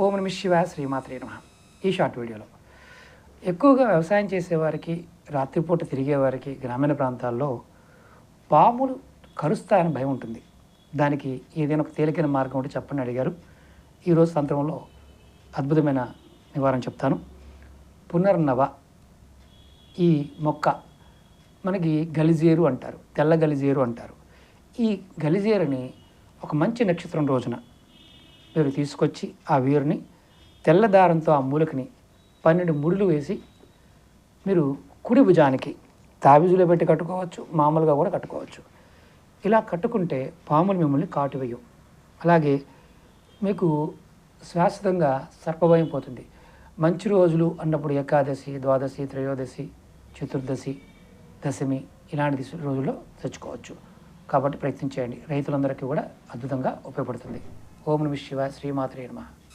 ఓం నమః శివాయ శ్రీమాత్రే నమః. ఈ షార్ట్ వీడియోలో ఎక్కువగా వ్యవసాయం చేసేవారికి, రాత్రిపూట తిరిగేవారికి గ్రామీణ ప్రాంతాల్లో పాములు కరుస్తాయని భయం ఉంటుంది. దానికి ఏదైనా ఒక తేలికైన మార్గం ఉంటే చెప్పండి అడిగారు. ఈరోజు సంతరంలో అద్భుతమైన నివారణ చెప్తాను. పునర్నవ ఈ మొక్క మనకి గలిజేరు అంటారు, తెల్ల గలిజేరు అంటారు. ఈ గలిజేరుని ఒక మంచి నక్షత్రం రోజున మీరు తీసుకొచ్చి ఆ వేరుని తెల్ల దారంతో ఆ మూలకని 12 ముడులు వేసి మీరు కుడి భుజానికి తాబీజులో పెట్టి కట్టుకోవచ్చు, మామూలుగా కూడా కట్టుకోవచ్చు. ఇలా కట్టుకుంటే పాములు మిమ్మల్ని కాటువేయవు. అలాగే మీకు శాశ్వతంగా సర్పభయం పోతుంది. మంచి రోజులు అన్నప్పుడు ఏకాదశి, ద్వాదశి, త్రయోదశి, చతుర్దశి, దశమి ఇలాంటి రోజుల్లో తెచ్చుకోవచ్చు. కాబట్టి ప్రయత్నం చేయండి. రైతులందరికీ కూడా అద్భుతంగా ఉపయోగపడుతుంది. ఓం నమః శివాయ శ్రీమాత్రే నమః.